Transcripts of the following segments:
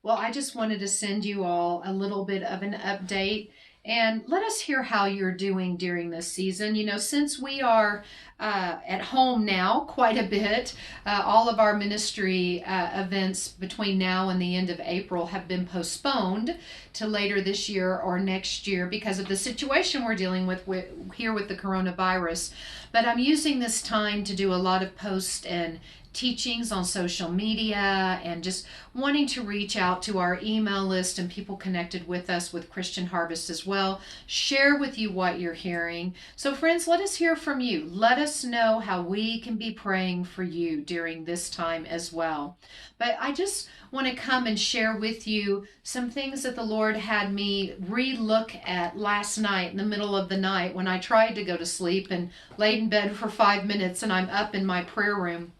Well, I just wanted to send you all a little bit of an update and let us hear how you're doing during this season. Since we are at home now quite a bit, all of our ministry events between now and the end of April have been postponed to later this year or next year because of the situation we're dealing with here with the coronavirus. But I'm using this time to do a lot of posts and teachings on social media and just wanting to reach out to our email list and people connected with us with Christian Harvest as well. Share with you what you're hearing. So, friends, let us hear from you. Let us know how we can be praying for you during this time as well. But I just want to come and share with you some things that the Lord had me re-look at last night in the middle of the night when I tried to go to sleep and laid in bed for 5 minutes and I'm up in my prayer room.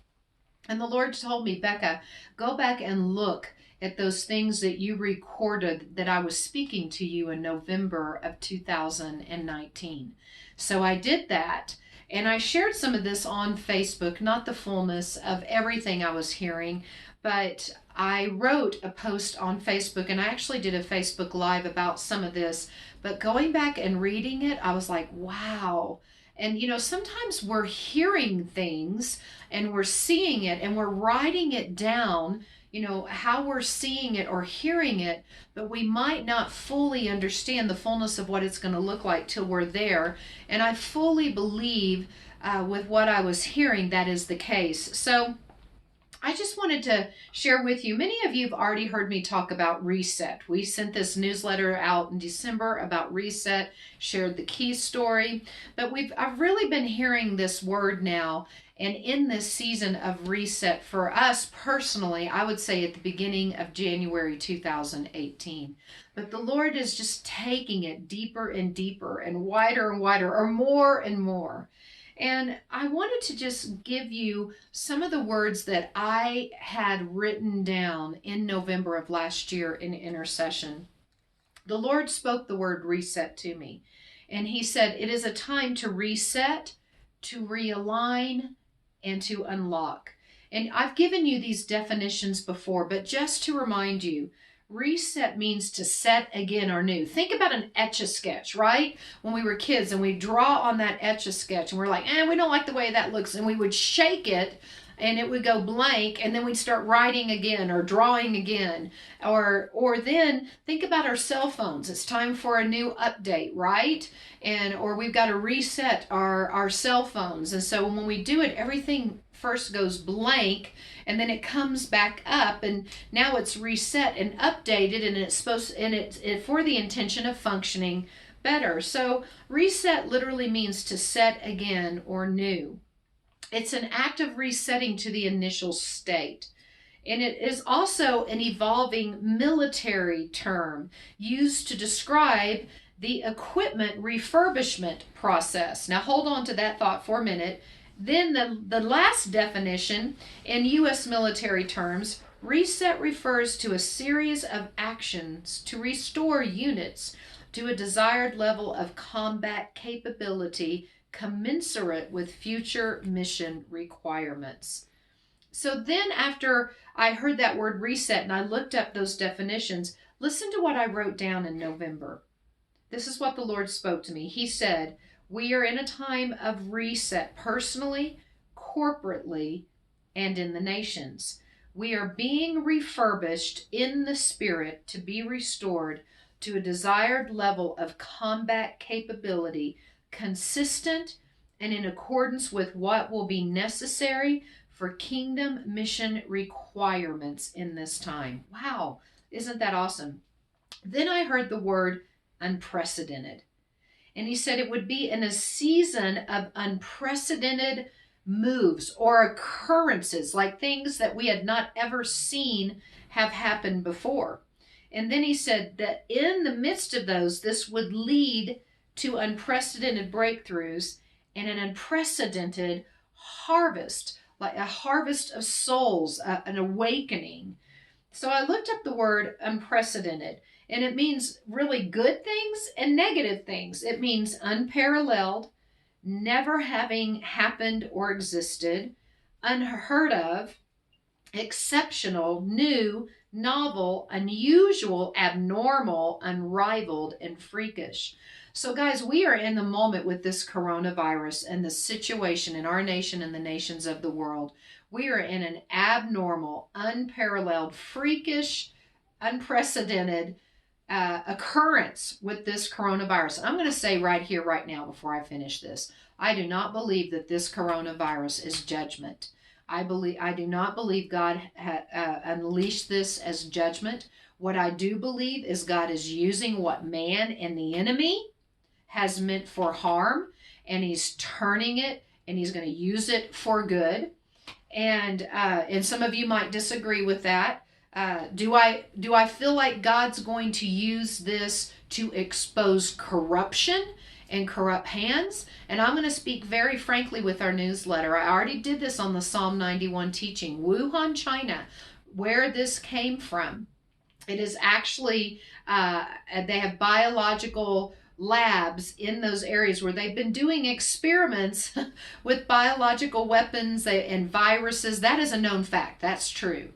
And the Lord told me, Becca, go back and look at those things that you recorded that I was speaking to you in November of 2019. So I did that. And I shared some of this on Facebook, not the fullness of everything I was hearing, but I wrote a post on Facebook and I actually did a Facebook Live about some of this. But going back and reading it, I was like, wow. And sometimes we're hearing things and we're seeing it and we're writing it down, how we're seeing it or hearing it, but we might not fully understand the fullness of what it's going to look like till we're there. And I fully believe with what I was hearing that is the case. So I just wanted to share with you. Many of you have already heard me talk about reset. We sent this newsletter out in December about reset, shared the key story, but I've really been hearing this word now. And in this season of reset for us personally, I would say at the beginning of January 2018. But the Lord is just taking it deeper and deeper and wider, or more and more. And I wanted to just give you some of the words that I had written down in November of last year in intercession. The Lord spoke the word reset to me. And He said, it is a time to reset, to realign, and to unlock. And I've given you these definitions before, but just to remind you, reset means to set again or new. Think about an Etch-a-Sketch, right? When we were kids and we draw on that Etch-a-Sketch and we're like, we don't like the way that looks. And we would shake it and it would go blank and then we'd start writing again or drawing again. Or then think about our cell phones. It's time for a new update, right? Or we've got to reset our cell phones. And so when we do it, everything first goes blank and then it comes back up and now it's reset and updated and it's for the intention of functioning better. So reset literally means to set again or new. It's an act of resetting to the initial state. And it is also an evolving military term used to describe the equipment refurbishment process. Now hold on to that thought for a minute. Then the last definition in U.S. military terms, reset refers to a series of actions to restore units to a desired level of combat capability commensurate with future mission requirements. So then after I heard that word reset and I looked up those definitions, listen to what I wrote down in November. This is what the Lord spoke to me. He said, we are in a time of reset personally, corporately, and in the nations. We are being refurbished in the spirit to be restored to a desired level of combat capability, consistent and in accordance with what will be necessary for kingdom mission requirements in this time. Wow, isn't that awesome? Then I heard the word unprecedented. And He said it would be in a season of unprecedented moves or occurrences, like things that we had not ever seen have happened before. And then He said that in the midst of those, this would lead to unprecedented breakthroughs and an unprecedented harvest, like a harvest of souls, an awakening. So I looked up the word unprecedented. And it means really good things and negative things. It means unparalleled, never having happened or existed, unheard of, exceptional, new, novel, unusual, abnormal, unrivaled, and freakish. So, guys, we are in the moment with this coronavirus and the situation in our nation and the nations of the world. We are in an abnormal, unparalleled, freakish, unprecedented occurrence with this coronavirus. I'm going to say right here, right now, before I finish this, I do not believe that this coronavirus is judgment. I do not believe God unleashed this as judgment. What I do believe is God is using what man and the enemy has meant for harm, and he's turning it, and he's going to use it for good. And some of you might disagree with that. Do I feel like God's going to use this to expose corruption and corrupt hands? And I'm going to speak very frankly with our newsletter. I already did this on the Psalm 91 teaching. Wuhan, China, where this came from. It is actually, they have biological labs in those areas where they've been doing experiments with biological weapons and viruses. That is a known fact. That's true.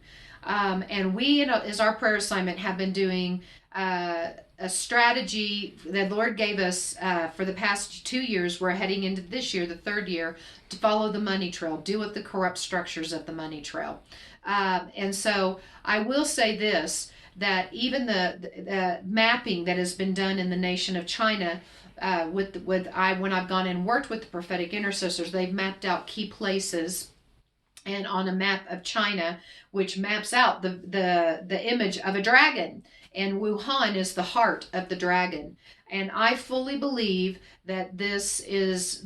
And we, as our prayer assignment, have been doing a strategy that the Lord gave us for the past 2 years. We're heading into this year, the third year, to follow the money trail, deal with the corrupt structures of the money trail. And so I will say this, that even the mapping that has been done in the nation of China, when I've gone and worked with the prophetic intercessors, they've mapped out key places, and on a map of China, which maps out the image of a dragon, and Wuhan is the heart of the dragon. And I fully believe that this is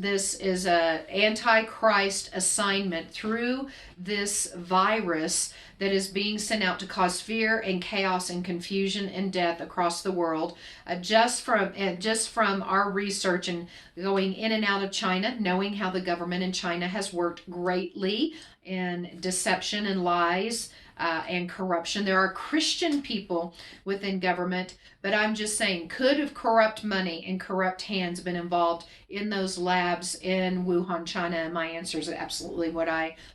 a antichrist assignment through this virus that is being sent out to cause fear and chaos and confusion and death across the world. Just from our research and going in and out of China, knowing how the government in China has worked greatly in deception and lies and corruption. There are Christian people within government, but I'm just saying, could have corrupt money and corrupt hands been involved in those labs in Wuhan, China? And my answer is absolutely what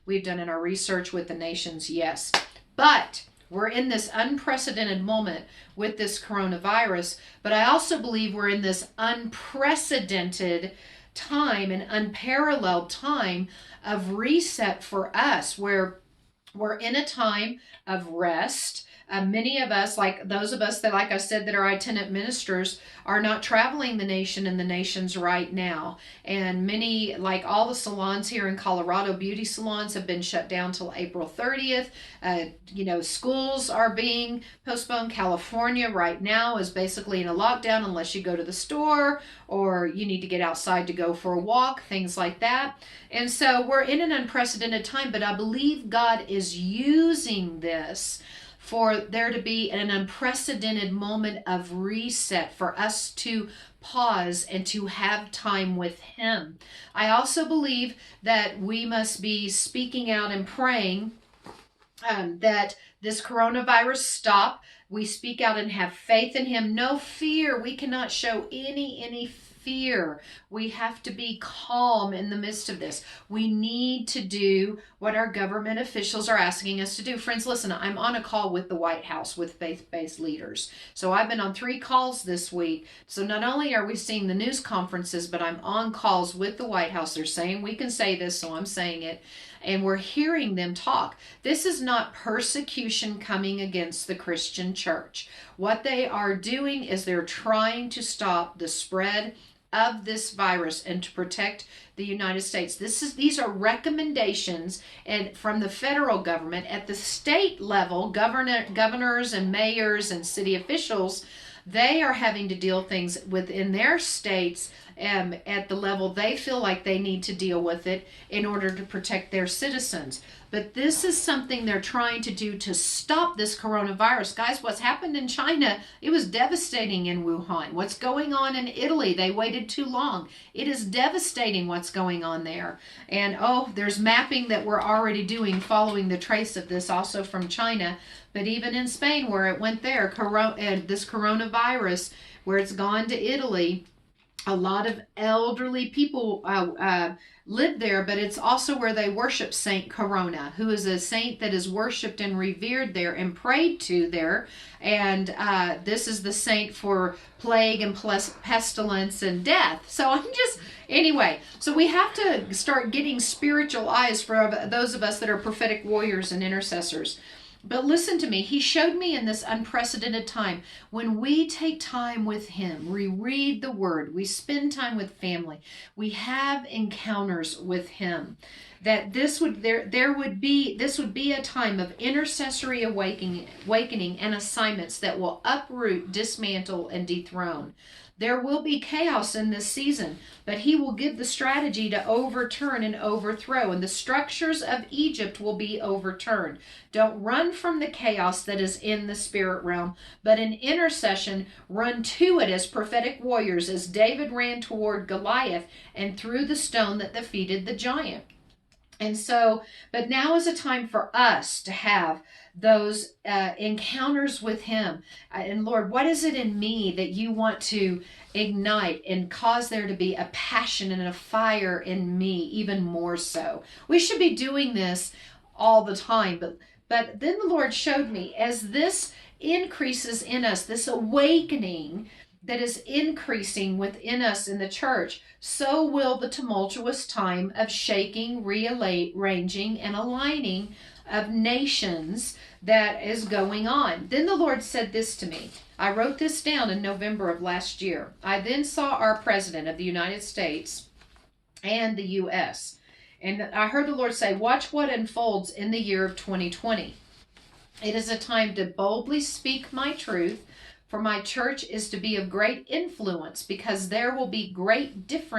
we've done in our research with the nations, yes. But we're in this unprecedented moment with this coronavirus, but I also believe we're in this unprecedented time, an unparalleled time of reset for us, where we're in a time of rest. Many of us, like those of us that, like I said, that are itinerant ministers, are not traveling the nation and the nations right now. And many, like all the salons here in Colorado, beauty salons have been shut down till April 30th. Schools are being postponed. California right now is basically in a lockdown unless you go to the store or you need to get outside to go for a walk, things like that. And so we're in an unprecedented time, but I believe God is using this for there to be an unprecedented moment of reset, for us to pause and to have time with Him. I also believe that we must be speaking out and praying that this coronavirus stop. We speak out and have faith in Him. No fear. We cannot show any fear. We have to be calm in the midst of this. We need to do what our government officials are asking us to do. Friends, listen, I'm on a call with the White House with faith-based leaders. So I've been on 3 calls this week. So not only are we seeing the news conferences, but I'm on calls with the White House. They're saying we can say this, so I'm saying it. And we're hearing them talk. This is not persecution coming against the Christian church. What they are doing is they're trying to stop the spread of this virus and to protect the United States. These are recommendations and from the federal government. At the state level, governors and mayors and city officials, they are having to deal things within their states at the level they feel like they need to deal with it in order to protect their citizens. But this is something they're trying to do to stop this coronavirus. Guys, what's happened in China, it was devastating in Wuhan. What's going on in Italy, they waited too long. It is devastating what's going on there. And there's mapping that we're already doing following the trace of this also from China. But even in Spain, where it went there, this coronavirus, where it's gone to Italy, A lot of elderly people live there, but it's also where they worship Saint Corona, who is a saint that is worshipped and revered there and prayed to there. And this is the saint for plague and pestilence and death. So I'm just, anyway, so we have to start getting spiritual eyes for those of us that are prophetic warriors and intercessors. But listen to me. He showed me in this unprecedented time, when we take time with him, we read the word, we spend time with family, we have encounters with him, that this would this would be a time of intercessory awakening and assignments that will uproot, dismantle, and dethrone. There will be chaos in this season, but he will give the strategy to overturn and overthrow, and the structures of Egypt will be overturned. Don't run from the chaos that is in the spirit realm, but in intercession, run to it as prophetic warriors, as David ran toward Goliath and threw the stone that defeated the giant. And so, but now is a time for us to have those encounters with him. And Lord, what is it in me that you want to ignite and cause there to be a passion and a fire in me, even more so? We should be doing this all the time, but then the Lord showed me, as this increases in us, this awakening that is increasing within us in the church, so will the tumultuous time of shaking, rearranging, and aligning of nations that is going on. Then the Lord said this to me. I wrote this down in November of last year. I then saw our President of the United States and the U.S., and I heard the Lord say, watch what unfolds in the year of 2020. It is a time to boldly speak my truth, for my church is to be of great influence, because there will be great different